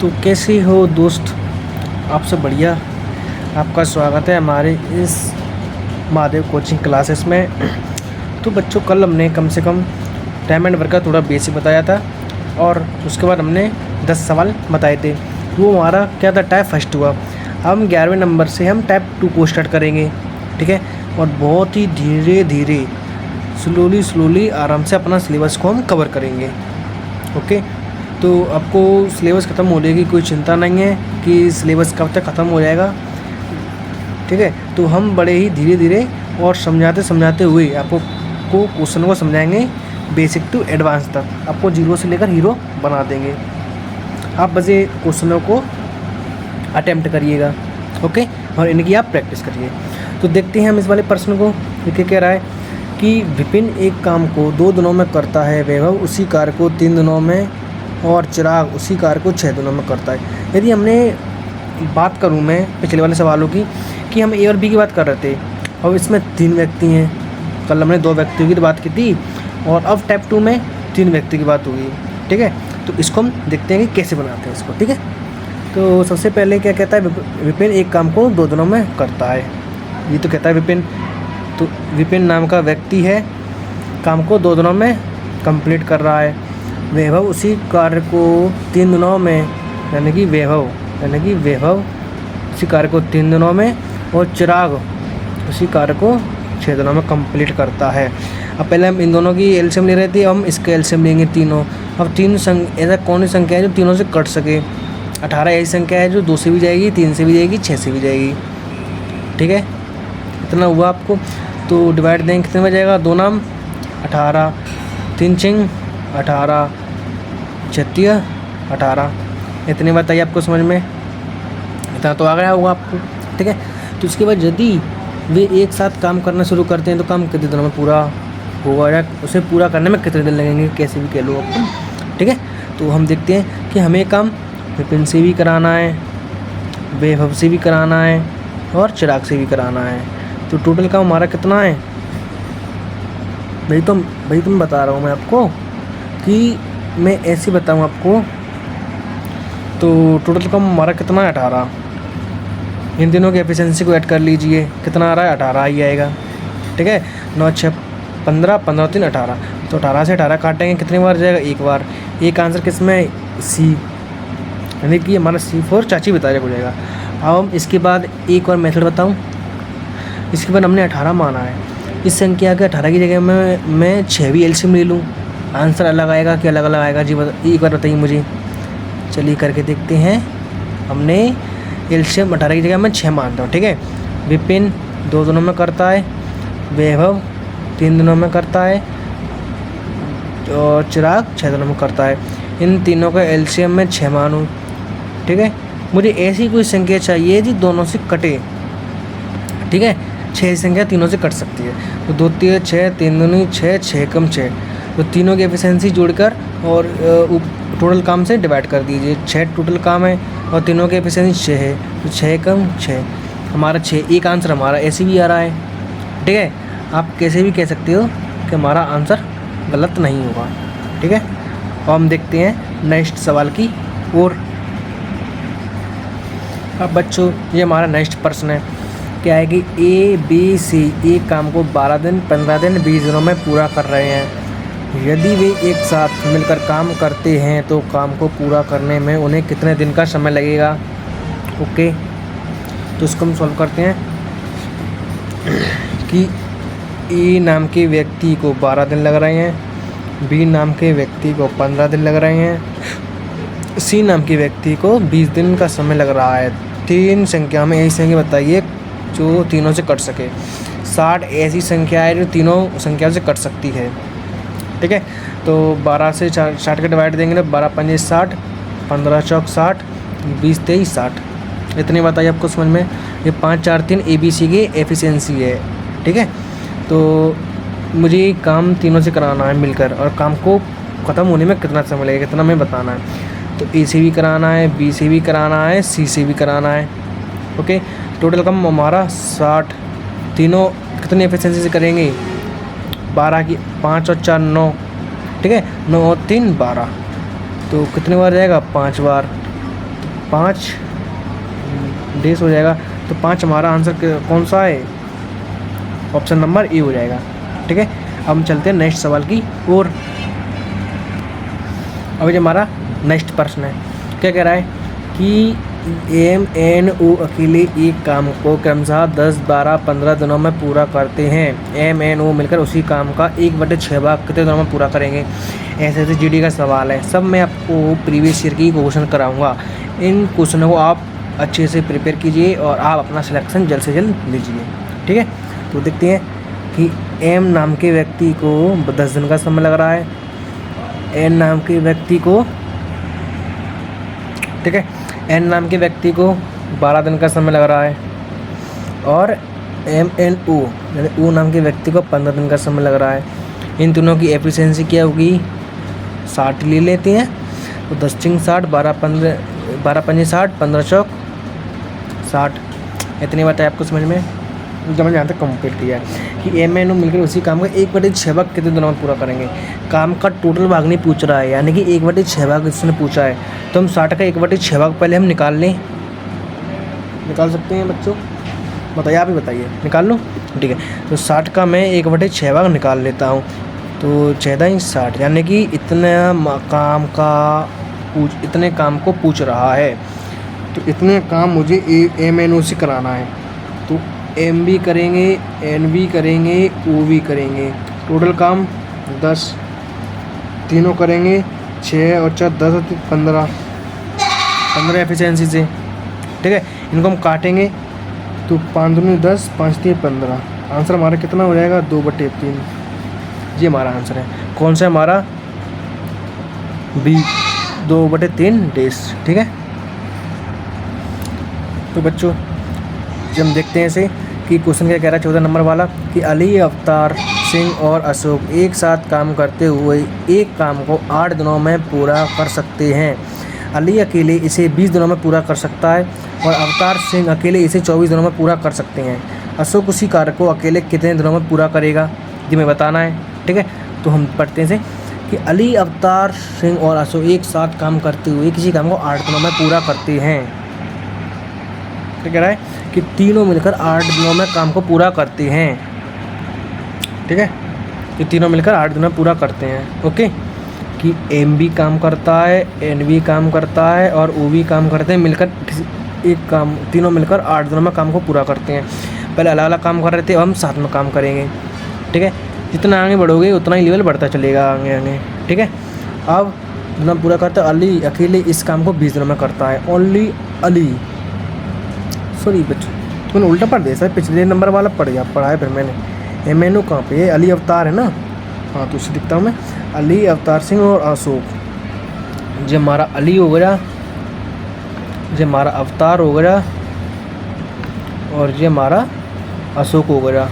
तो कैसे हो दोस्त? आपसे बढ़िया। आपका स्वागत है हमारे इस महादेव कोचिंग क्लासेस में। तो बच्चों, कल हमने कम से कम टाइम एंड वर्क का थोड़ा बेसिक बताया था और उसके बाद हमने 10 सवाल बताए थे। वो हमारा क्या था, टाइप फर्स्ट हुआ। हम 11वें नंबर से हम टाइप 2 को स्टार्ट करेंगे, ठीक है। और बहुत ही धीरे धीरे स्लोली आराम से अपना सिलेबस को हम कवर करेंगे, ओके। तो आपको सिलेबस ख़त्म होने की कोई चिंता नहीं है कि सिलेबस कब तक ख़त्म हो जाएगा, ठीक है। तो हम बड़े ही धीरे धीरे और समझाते हुए आपको क्वेश्चन को समझाएंगे बेसिक टू एडवांस तक। आपको जीरो से लेकर हीरो बना देंगे। आप बस ये क्वेश्चनों को अटेम्प्ट करिएगा, ओके, और इनकी आप प्रैक्टिस करिए। तो देखते हैं हम इस वाले प्रश्न को। ये कह रहा है कि विपिन एक काम को 2 दिनों में करता है, वैभव उसी कार्य को 3 दिनों में और चिराग उसी कार्य को 6 दिनों में करता है। यदि हमने बात करूं मैं पिछले वाले सवालों की कि हम ए और बी की बात कर रहे थे और इसमें 3 व्यक्ति हैं। कल हमने 2 व्यक्तियों की बात की थी और अब टाइप 2 में 3 व्यक्ति की बात होगी, ठीक है। तो इसको हम देखते हैं कि कैसे बनाते हैं इसको, ठीक है। तो सबसे पहले क्या कहता है, विपिन एक काम को 2 दिनों में करता है। ये तो कहता है विपिन, तो विपिन नाम का व्यक्ति है, काम को 2 दिनों में कंप्लीट कर रहा है। वैभव उसी कार्य को 3 दिनों में, यानी कि वैभव उसी कार्य को 3 दिनों में और चिराग उसी कार्य को 6 दिनों में कंप्लीट करता है। अब पहले हम इन दोनों की एलसीएम ले रहे थे, हम इसके एलसीएम लेंगे तीनों। अब ऐसा कौन सी संख्या है जो तीनों से कट सके? 18 ऐसी संख्या है जो 2 से भी जाएगी, 3 से भी जाएगी, 6 से भी जाएगी, ठीक है। इतना हुआ आपको। तो डिवाइड देंगे कितने में जाएगा? 2 नाम 18, 3 चिंग 18, 36 18। इतनी बताइए आपको समझ में? इतना तो आ गया होगा आपको, ठीक है। तो उसके बाद यदि वे एक साथ काम करना शुरू करते हैं तो काम कितने दिनों में पूरा होगा या उसे पूरा करने में कितने दिन लगेंगे, कैसे भी कह लो आपको, ठीक है। तो हम देखते हैं कि हमें काम विपिन से भी कराना है, वैभव से भी कराना है और चिराग से भी कराना है। तो टोटल काम हमारा कितना है भाई? तुम बता रहा हूँ मैं आपको कि मैं ऐसे बताऊँ आपको। तो टोटल काम हमारा कितना है? 18। इन दिनों की एफिशिएंसी को ऐड कर लीजिए, कितना आ रहा है? 18 ही आएगा, ठीक है। 9 6 15, 15 3 18। तो 18 से 18 काटेंगे, कितनी बार जाएगा? एक बार। एक आंसर किस में? सी, यानी कि हमारा C4 चाची बताया हो जाएगा। अब हम इसके बाद एक और मेथड बताऊं। इसके बाद हमने 18 माना है, इस संख्या के 18 की जगह मैं 6 भी एलसीएम ले लूँ, आंसर अलग आएगा कि अलग अलग आएगा जी? एक बार बताइए मुझे। चलिए करके देखते हैं। हमने एलसीएम 18 की जगह मैं 6 मानता हूँ, ठीक है। विपिन 2 दिनों में करता है, वैभव 3 दिनों में करता है और चिराग 6 दिनों में करता है। इन तीनों का एलसीएम मैं 6 मानूँ, ठीक है। मुझे ऐसी कोई संख्या चाहिए जो दोनों से कटे, ठीक है। 6 संख्या तीनों से कट सकती है। तो 2 3 6, 3 दूनी 6, 6 कम 6। तो तीनों की एफिशिएंसी जोड़कर और टोटल काम से डिवाइड कर दीजिए। 6 टोटल काम है और तीनों की एफिशिएंसी 6 है, तो 6 कम 6 हमारा 6। एक आंसर हमारा ऐसे भी आ रहा है, ठीक है। आप कैसे भी कह सकते हो कि हमारा आंसर गलत नहीं होगा, ठीक है। और हम देखते हैं नेक्स्ट सवाल की ओर। अब बच्चों, ये हमारा नेक्स्ट प्रश्न है। क्या है कि ABC एक काम को 12 दिन, 15 दिन, 20 दिनों में पूरा कर रहे हैं। यदि वे एक साथ मिलकर काम करते हैं तो काम को पूरा करने में उन्हें कितने दिन का समय लगेगा? ओके, तो इसको हम सॉल्व करते हैं कि ए नाम के व्यक्ति को 12 दिन लग रहे हैं, बी नाम के व्यक्ति को 15 दिन लग रहे हैं, सी नाम के व्यक्ति को 20 दिन का समय लग रहा है। 3 संख्या में ऐसी संख्या बताइए जो तीनों से कट सके। 60 ऐसी संख्या है जो तीनों संख्याओं से कट सकती है, ठीक है। तो 12 से 60 के डिवाइड देंगे ना, 12 5 60, 15 चौक 60, 20 23 60। इतनी बताइए आपको समझ में? ये 5 4 3 ABC की एफिशिएंसी है, ठीक है। तो मुझे काम तीनों से कराना है मिलकर और काम को ख़त्म होने में कितना समय लगेगा, कितना हमें बताना है। तो A से भी कराना है, B से भी कराना है, C से भी कराना है, ओके। टोटल काम हमारा 60। तीनों कितनी एफिशिएंसी से करेंगे? 12 की 5 और 4 9, ठीक है। 9 और 3 12। तो कितने बार जाएगा? 5 बार। 5 डेज हो जाएगा। तो 5 हमारा आंसर कौन सा है? ऑप्शन नंबर ए हो जाएगा। ठीक है, अब हम चलते हैं नेक्स्ट सवाल की ओर। अब ये हमारा नेक्स्ट प्रश्न है, क्या कह रहा है कि MNO अकेले एक काम को क्रमशः 10, 12, 15 दिनों में पूरा करते हैं। MNO मिलकर उसी काम का 1/6 भाग कितने दिनों में पूरा करेंगे? ऐसे GD का सवाल है। सब मैं आपको प्रीवियस ईयर की क्वेश्चन कराऊंगा। इन क्वेश्चनों को आप अच्छे से प्रिपेयर कीजिए और आप अपना सिलेक्शन जल्द से जल्द लीजिए। ठीक है, तो देखते हैं कि M नाम के व्यक्ति को 10 दिन का समय लग रहा है, N नाम के व्यक्ति को, ठीक है, N नाम के व्यक्ति को 12 दिन का समय लग रहा है, और MNO यानी O नाम के व्यक्ति को 15 दिन का समय लग रहा है। इन दोनों की एफिशिएंसी क्या होगी? 60 ले लेते हैं, तो 10 चिंग 60, 12 पंजे 60, 15 चौक 60। इतनी बात है आपको समझ में? जब मैंने यहाँ तक कंप्लीट किया है कि MNO मिलकर उसी काम का 1/6 भाग कितने दिनों में पूरा करेंगे। काम का टोटल भाग नहीं पूछ रहा है, यानी कि 1/6 भाग इसने पूछा है, तो हम 60 का 1/6 भाग पहले हम निकाल लें। निकाल सकते हैं बच्चों? बताइए, आप ही बताइए। निकाल लूँ? ठीक है, तो 60 का मैं 1/6 भाग निकाल लेता हूँ। तो 14 60, यानी कि इतने काम को पूछ रहा है, तो इतने काम मुझे MNO से कराना है। तो M भी करेंगे, N भी करेंगे, O भी करेंगे। टोटल काम 10, तीनों करेंगे 6 और 4 10 और 15 एफिशिएंसी से। ठीक है, इनको हम काटेंगे तो 5 दूनी 10, 5 3 15। आंसर हमारा कितना हो जाएगा? 2/3। ये हमारा आंसर है। कौन सा हमारा? B, 2/3 days. ठीक है, तो बच्चों जब हम देखते हैं इसे कि क्वेश्चन क्या कह रहा है 14 नंबर वाला, कि अली, अवतार सिंह और अशोक एक साथ काम करते हुए एक काम को 8 दिनों में पूरा कर सकते हैं। अली अकेले इसे 20 दिनों में पूरा कर सकता है और अवतार सिंह अकेले इसे 24 दिनों में पूरा कर सकते हैं। अशोक उसी कार्य को अकेले कितने दिनों में पूरा करेगा, ये हमें बताना है। ठीक है, तो हम पढ़ते हैं इसे कि अली, अवतार सिंह और अशोक एक साथ काम करते हुए किसी काम को 8 दिनों में पूरा करते हैं। क्या कह रहा है कि तीनों मिलकर 8 दिनों में काम को पूरा करते हैं। ठीक है, ये तीनों मिलकर 8 दिनों में पूरा करते हैं। ओके, कि M भी काम करता है, N भी काम करता है और O भी काम करते हैं, मिलकर एक काम, तीनों मिलकर 8 दिनों में काम को पूरा करते हैं। पहले अलग अलग काम कर रहे थे, अब हम साथ में काम करेंगे। ठीक है, जितना आगे बढ़ोगे उतना ही लेवल बढ़ता चलेगा आगे आगे। ठीक है, अब जितना पूरा करता है, अली अकेले इस काम को 20 दिनों में करता है। ओनली अली, सॉरी बच्चों मैंने उल्टा पढ़ दिया सर, पिछले नंबर वाला पढ़ा है फिर मैंने। MNO कहाँ पे है? अली अवतार है ना, हाँ, तो उसे दिखता हूँ मैं। अली, अवतार सिंह और अशोक। ये हमारा अली हो गया, ये हमारा अवतार हो गया और ये हमारा अशोक हो गया।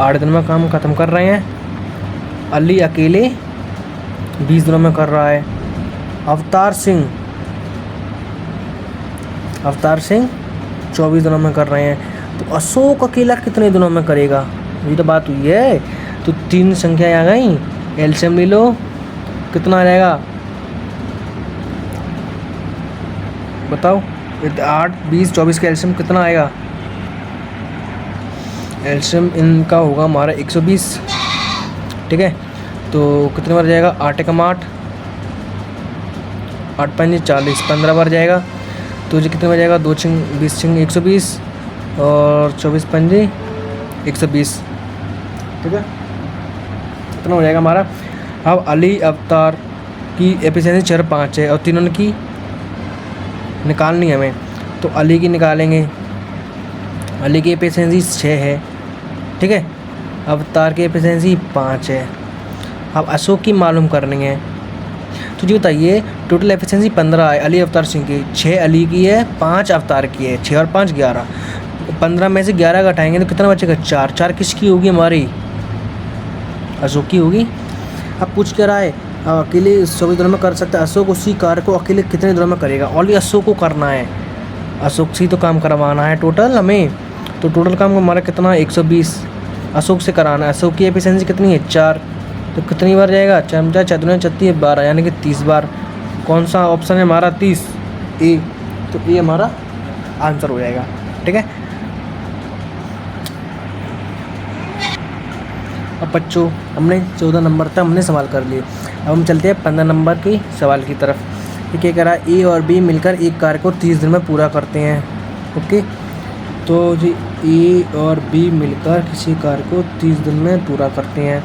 8 दिन में काम ख़त्म कर रहे हैं। अली अकेले 20 दिनों में कर रहा है। अवतार सिंह 24 दिनों में कर रहे हैं। तो अशोक अकेला कितने दिनों में करेगा, ये तो बात हुई है। तो 3 संख्या आ गई, एलसीएम ले लो, कितना आ जाएगा बताओ? 8, 20, 24 का एलसीएम कितना आएगा? एलसीएम इनका होगा हमारा 120। ठीक है, तो कितने बार जाएगा? 8 एकम 8, 8 5 40, 15 बार जाएगा। तो ये कितने बार जाएगा? 2 छिंग 20 छिंग 120 और 24 पंजे 120। ठीक है, इतना हो जाएगा हमारा। अब अली अवतार की एफिशिएंसी 4 5 है और तीनों की निकालनी है हमें, तो अली की निकालेंगे। अली की एफिशिएंसी 6 है। ठीक है, अवतार की एफिशिएंसी 5 है। अब अशोक की मालूम करनी है, तो जी बताइए टोटल एफिशिएंसी 15 है अली अवतार सिंह की, 6 अली की है, 5 अवतार की है। 6 और 5 11, 15 में से 11 घटाएंगे तो कितना बचेगा? 4। 4 किसकी होगी? हमारी अशोक की होगी। अब पूछ क्या रहा है? अकेले 24 दिनों में कर सकता है। अशोक उसी कार्य को अकेले कितने दिनों में करेगा? ओनली अशोक को करना है, अशोक से तो काम करवाना है टोटल हमें। तो टोटल काम हमारा कितना? 120 अशोक से कराना है। अशोक की एफिशिएंसी कितनी है? 4। तो कितनी बार जाएगा? 4 4 4 12, यानी कि 30 बार। कौन सा ऑप्शन है हमारा? 30 ए। तो ये हमारा आंसर हो जाएगा। ठीक है, अब बच्चों हमने 14 नंबर तक हमने सवाल कर लिए। अब हम चलते हैं 15 नंबर की सवाल की तरफ। ये क्या कह रहा है, ए और बी मिलकर एक कार्य को 30 दिन में पूरा करते हैं। ओके, तो जी ए और बी मिलकर किसी कार्य को 30 दिन में पूरा करते हैं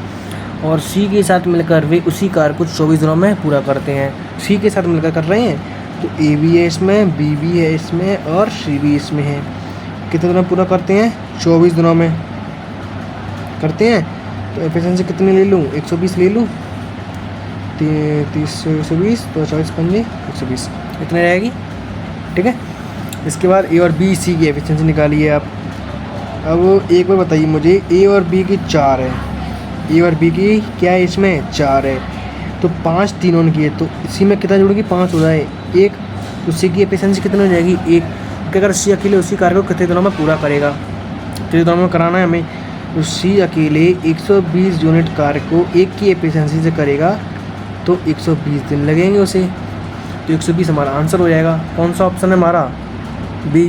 और सी के साथ मिलकर वे उसी कार्य को 24 दिनों में पूरा करते हैं। सी के साथ मिलकर कर रहे हैं, तो ए भी है इसमें, बी भी है इसमें और सी भी इसमें है। कितने दिनों में पूरा करते हैं? 24 दिनों में करते हैं। तो एफिशिएंसी कितनी ले लूँ? 120 ले लूँ। 30 120 तो 40 पंजे 120 इतने रहेगी। ठीक है, इसके बाद ए और बी सी की एफिशिएंसी निकालिए आप। अब एक बार बताइए मुझे, ए और बी की 4 है, ए और बी की क्या है इसमें? 4 है। तो 5 तीनों की है, तो इसी में कितना जुड़ेगी? 5 हो जाए एक, तो सी की एफिशिएंसी कितनी हो जाएगी? 1। क्योंकि अगर सी अकेले उसी कार्य को कितने दिनों में पूरा करेगा? कितने दिनों में कराना है हमें? तो सी अकेले 120 यूनिट कार्य को एक की एफिशिएंसी से करेगा तो 120 दिन लगेंगे उसे। तो 120 हमारा आंसर हो जाएगा। कौन सा ऑप्शन है हमारा? बी।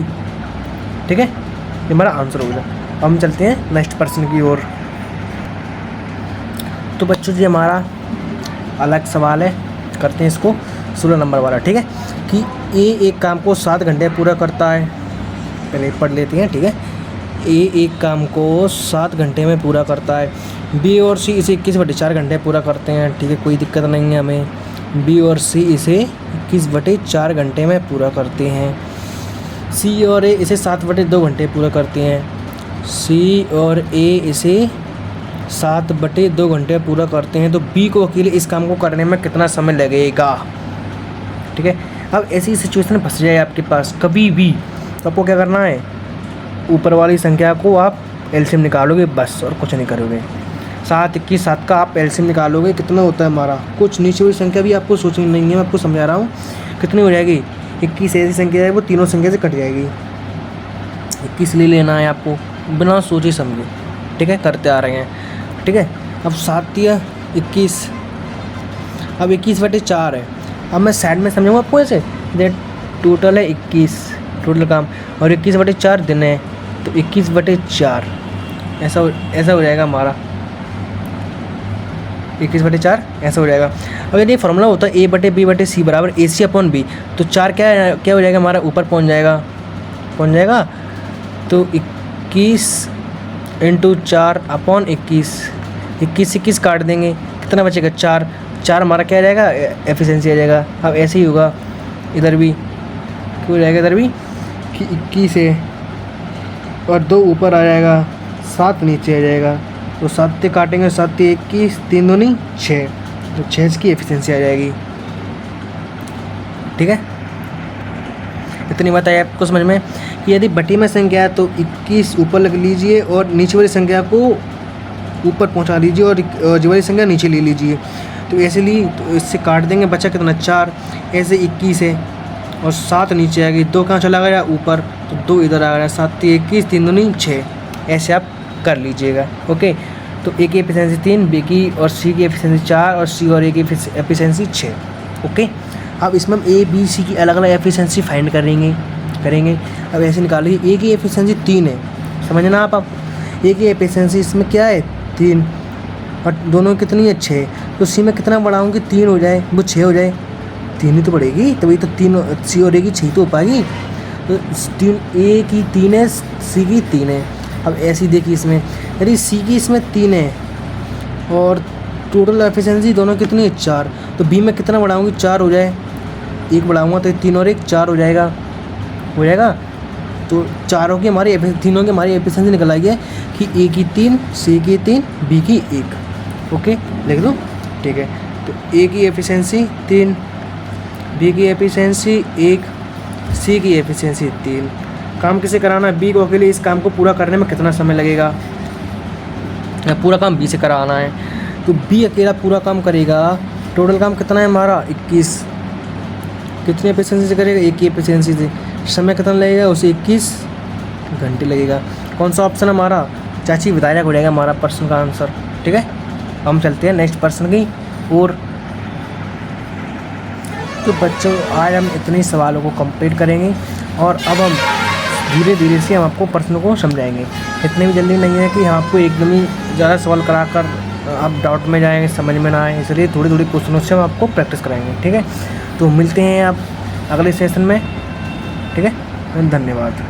ठीक है, ये हमारा आंसर हो गया। अब हम चलते हैं नेक्स्ट प्रश्न की ओर। तो बच्चों जी हमारा अलग सवाल है, करते हैं इसको 16 नंबर वाला। ठीक है, कि ए एक काम को 7 घंटे पूरा करता है। पहले पढ़ लेते हैं। ठीक है, ए एक काम को 7 घंटे में पूरा करता है, बी और सी इसे 21/4 घंटे पूरा करते हैं। ठीक है, कोई दिक्कत नहीं है हमें। बी और सी इसे 21/4 घंटे में पूरा करते हैं। सी और ए इसे 7/2 घंटे पूरा करते हैं। सी और ए इसे 7/2 घंटे पूरा करते हैं। तो बी को अकेले इस काम को करने में कितना समय लगेगा? ठीक है, अब ऐसी सिचुएशन फंस जाए आपके पास कभी भी, तो आपको क्या करना है? ऊपर वाली संख्या को आप एलसीएम निकालोगे बस, और कुछ नहीं करोगे। 7 21 7 का आप एलसीएम निकालोगे, कितना होता है हमारा? कुछ नीचे वाली संख्या भी आपको सोचनी नहीं है, मैं आपको समझा रहा हूँ। कितनी हो जाएगी? 21 ऐसी संख्या है वो तीनों संख्या से कट जाएगी। 21 ले लेना है आपको बिना सोचे समझे। ठीक है, करते आ रहे हैं। ठीक है, अब 7 या 21, अब 21/4 है। अब मैं साइड में समझाऊँ आपको ऐसे, देख टोटल है 21 टोटल काम, और 21/4 दिन है, तो 21/4 ऐसा हो जाएगा हमारा। 21/4 ऐसा हो जाएगा। अब यदि फॉर्मूला होता है A/B/C बराबर AC/B, तो 4 क्या हो जाएगा हमारा? ऊपर पहुंच जाएगा। तो 21 × 4/21, 21 काट देंगे, कितना बचेगा? 4 हमारा क्या आ जाएगा? एफिशिएंसी आ जाएगा। अब ऐसे ही होगा इधर भी, क्यों हो जाएगा इधर भी कि 21 है और 2 ऊपर आ जाएगा, 7 नीचे आ जाएगा। तो 7 से काटेंगे, 7 21, 3 दूनी 6, तो 6 की एफिशिएंसी आ जाएगी। ठीक है, इतनी बात आई आपको समझ में कि यदि बटी में संख्या है तो 21 ऊपर लग लीजिए और नीचे वाली संख्या को ऊपर पहुंचा लीजिए और जो वाली संख्या नीचे ले लीजिए। तो ऐसे ली, तो इससे काट देंगे, बचा कितना? 4। ऐसे 21 है और 7 नीचे आ गई, 2 कहाँ चला गया? ऊपर, तो 2 इधर आ गया। 7 21, 3 दूनी 6, ऐसे आप कर लीजिएगा। ओके, तो ए की एफिशिएंसी 3, बी की और सी की एफिशिएंसी 4 और सी और ए की एफिशिएंसी 6। ओके, अब इसमें हम ए बी सी की अलग अलग एफिशिएंसी फाइंड करेंगे। अब ऐसे निकालिए, ए की एफिशिएंसी 3 है, समझना आप। ए की एफिशिएंसी इसमें क्या है? 3, और दोनों कितनी है? 6। तो सी में कितना बढ़ाऊँगी? 3 हो जाए, वो 6 हो जाए, 3 ही तो बढ़ेगी, तभी तो 3 सी और ए की 6 तो हो पाएगी। तो 3 ए की 3 है, सी की 3 है। अब ऐसी देखिए, इसमें यदि सी की इसमें 3 है और टोटल एफिशिएंसी दोनों कितनी है? 4, तो बी में कितना बढ़ाऊँगी? 4 हो जाए, 1 बढ़ाऊँगा तो 3 और 1 4 हो जाएगा। तो तीनों की हमारी एफिशिएंसी निकल आई है कि ए की 3, सी की 3, बी की 1। ओके, लिख दो। ठीक है, तो ए की एफिशिएंसी 3, बी की एफिशिएंसी 1, सी की एफिशिएंसी 3। काम किसे कराना है? बी को अकेले इस काम को पूरा करने में कितना समय लगेगा? पूरा काम बी से कराना है, तो बी अकेला पूरा काम करेगा। टोटल काम कितना है हमारा? 21। कितनी एफिशिएंसी से करेगा? एक की एफिशिएंसी से। समय कितना लगेगा उसे? 21 घंटे लगेगा। कौन सा ऑप्शन हमारा? चाची विधायक हो जाएगा हमारा प्रश्न का आंसर। ठीक है, हम चलते हैं नेक्स्ट प्रश्न की और तो बच्चों आज हम इतने सवालों को कंप्लीट करेंगे और अब हम धीरे धीरे से हम आपको प्रश्नों को समझाएंगे। इतनी भी जल्दी नहीं है कि हम आपको एकदम ही ज़्यादा सवाल कराकर आप डाउट में जाएंगे, समझ में ना आए, इसलिए थोड़ी थोड़ी क्वेश्चनों से हम आपको प्रैक्टिस कराएंगे। ठीक है, तो मिलते हैं आप अगले सेशन में। ठीक है, धन्यवाद।